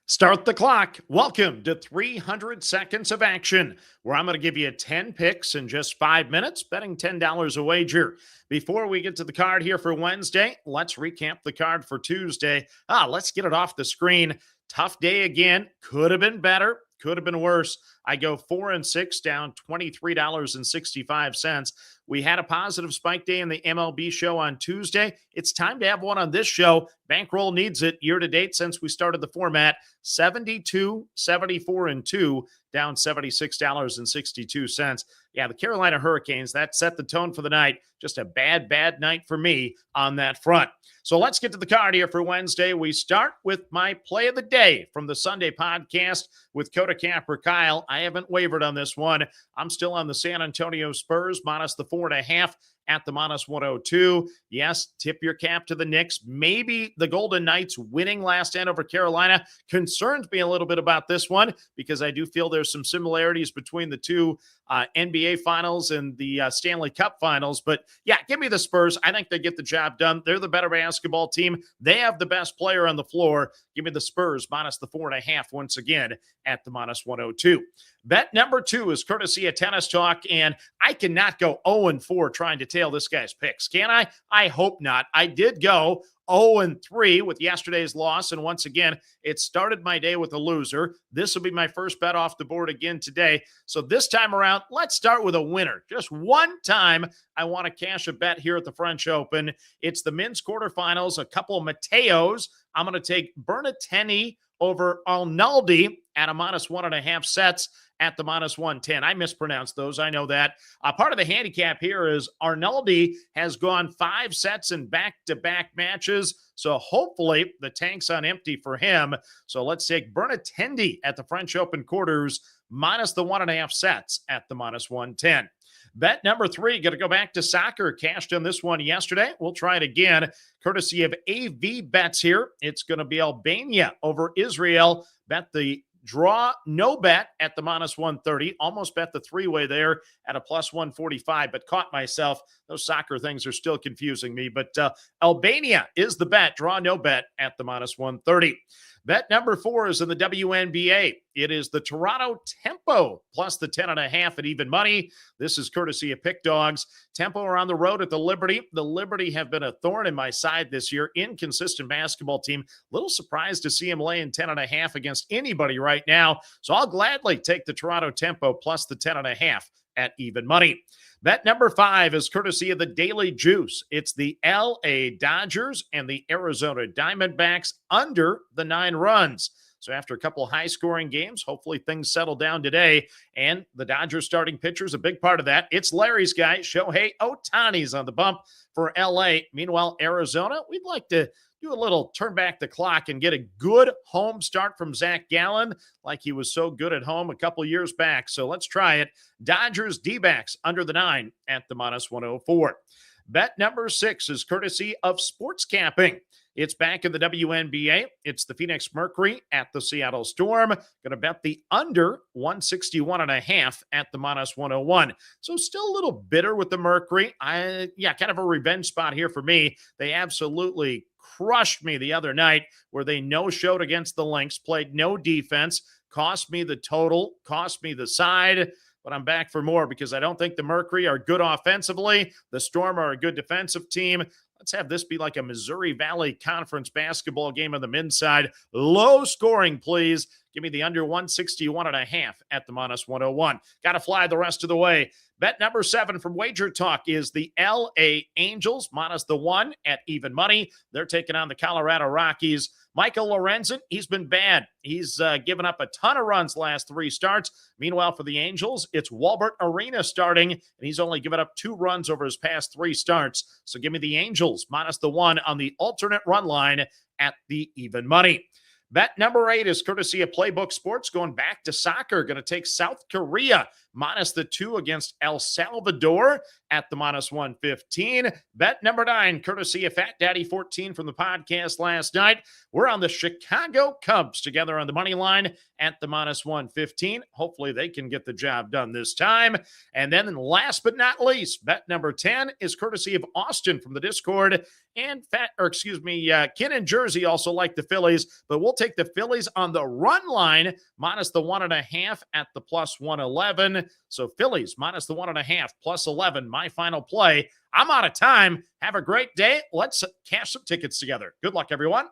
Start the clock. Welcome to 300 Seconds of Action, where I'm going to give you 10 picks in just 5 minutes, betting $10 a wager. Before we get to the card here for Wednesday, let's recap the card for Tuesday. Let's get it off the screen. Tough day again. Could have been better. Could have been worse. I go 4-6, down $23.65. We had a positive spike day in the MLB show on Tuesday. It's time to have one on this show. Bankroll needs it year to date since we started the format. 72, 74, and 2, down $76.62. Yeah, the Carolina Hurricanes, that set the tone for the night. Just a bad night for me on that front. So let's get to the card here for Wednesday. We start with my play of the day from the Sunday podcast with Coda Capper Kyle. I haven't wavered on this one. I'm still on the San Antonio Spurs, minus the 4.5 at the minus 102. Yes, tip your cap to the Knicks. Maybe the Golden Knights winning last stand over Carolina concerns me a little bit about this one because I do feel there's some similarities between the two NBA finals and the Stanley Cup finals. But yeah, give me the Spurs. I think they get the job done. They're the better basketball team. They have the best player on the floor. Give me the Spurs minus the 4.5 once again at the minus 102. Bet number 2 is courtesy of Tennis Talk, and I cannot go 0-4 trying to tail this guy's picks, can I? I hope not. I did go 0-3 with yesterday's loss, and once again, it started my day with a loser. This will be my first bet off the board again today. So this time around, let's start with a winner. Just one time, I want to cash a bet here at the French Open. It's the men's quarterfinals, a couple of Mateos. I'm going to take Bernatini over Arnaldi at a minus 1.5 sets at the minus 110. I mispronounced those. I know that. Part of the handicap here is Arnaldi has gone 5 sets in back-to-back matches. So hopefully the tank's on empty for him. So let's take Bernatini at the French Open quarters minus the 1.5 sets at the minus 110. Bet number 3, going to go back to soccer. Cashed in this one yesterday. We'll try it again, courtesy of AV Bets here. It's going to be Albania over Israel. Bet the draw, no bet at the minus 130. Almost bet the 3-way there at a plus 145, but caught myself. Those soccer things are still confusing me. But Albania is the bet. Draw, no bet at the minus 130. Bet number 4 is in the WNBA. It is the Toronto Tempo plus the 10.5 at even money. This is courtesy of Pick Dogs. Tempo are on the road at the Liberty. The Liberty have been a thorn in my side this year. Inconsistent basketball team. Little surprised to see him laying 10.5 against anybody right now. So I'll gladly take the Toronto Tempo plus the 10.5 at even money. Bet number 5 is courtesy of the Daily Juice. It's the LA Dodgers and the Arizona Diamondbacks under the 9 runs. So after a couple high-scoring games, hopefully things settle down today. And the Dodgers starting pitcher is a big part of that. It's Larry's guy, Shohei Ohtani's on the bump for LA. Meanwhile, Arizona, we'd like to do a little turn back the clock and get a good home start from Zach Gallen like he was so good at home a couple years back. So let's try it. Dodgers D-backs under the 9 at the minus 104. Bet number 6 is courtesy of Sports Capping. It's back in the WNBA. It's the Phoenix Mercury at the Seattle Storm. Going to bet the under 161.5 at the minus 101. So still a little bitter with the Mercury. Kind of a revenge spot here for me. They absolutely crushed me the other night where they no-showed against the Lynx, played no defense, cost me the total, cost me the side. But I'm back for more because I don't think the Mercury are good offensively. The Storm are a good defensive team. Let's have this be like a Missouri Valley Conference basketball game on the men's side. Low scoring, please. Give me the under 161.5 at the minus 101. Got to fly the rest of the way. Bet number 7 from Wager Talk is the LA Angels minus the 1 at even money. They're taking on the Colorado Rockies. Michael Lorenzen, he's been bad. He's given up a ton of runs last 3 starts. Meanwhile, for the Angels, it's Walbert Arena starting, and he's only given up 2 runs over his past 3 starts. So give me the Angels minus the 1 on the alternate run line at the even money. Bet number 8 is courtesy of Playbook Sports, going back to soccer. Going to take South Korea minus the 2 against El Salvador. at the minus 115. Bet number 9, courtesy of Fat Daddy 14 from the podcast last night. We're on the Chicago Cubs together on the money line at the minus 115. Hopefully they can get the job done this time. And then last but not least, bet number 10 is courtesy of Austin from the Discord. And Ken and Jersey also like the Phillies, but we'll take the Phillies on the run line minus the 1.5 at the plus 111. So Phillies minus the 1.5 plus 11, my final play. I'm out of time. Have a great day. Let's cash some tickets together. Good luck, everyone.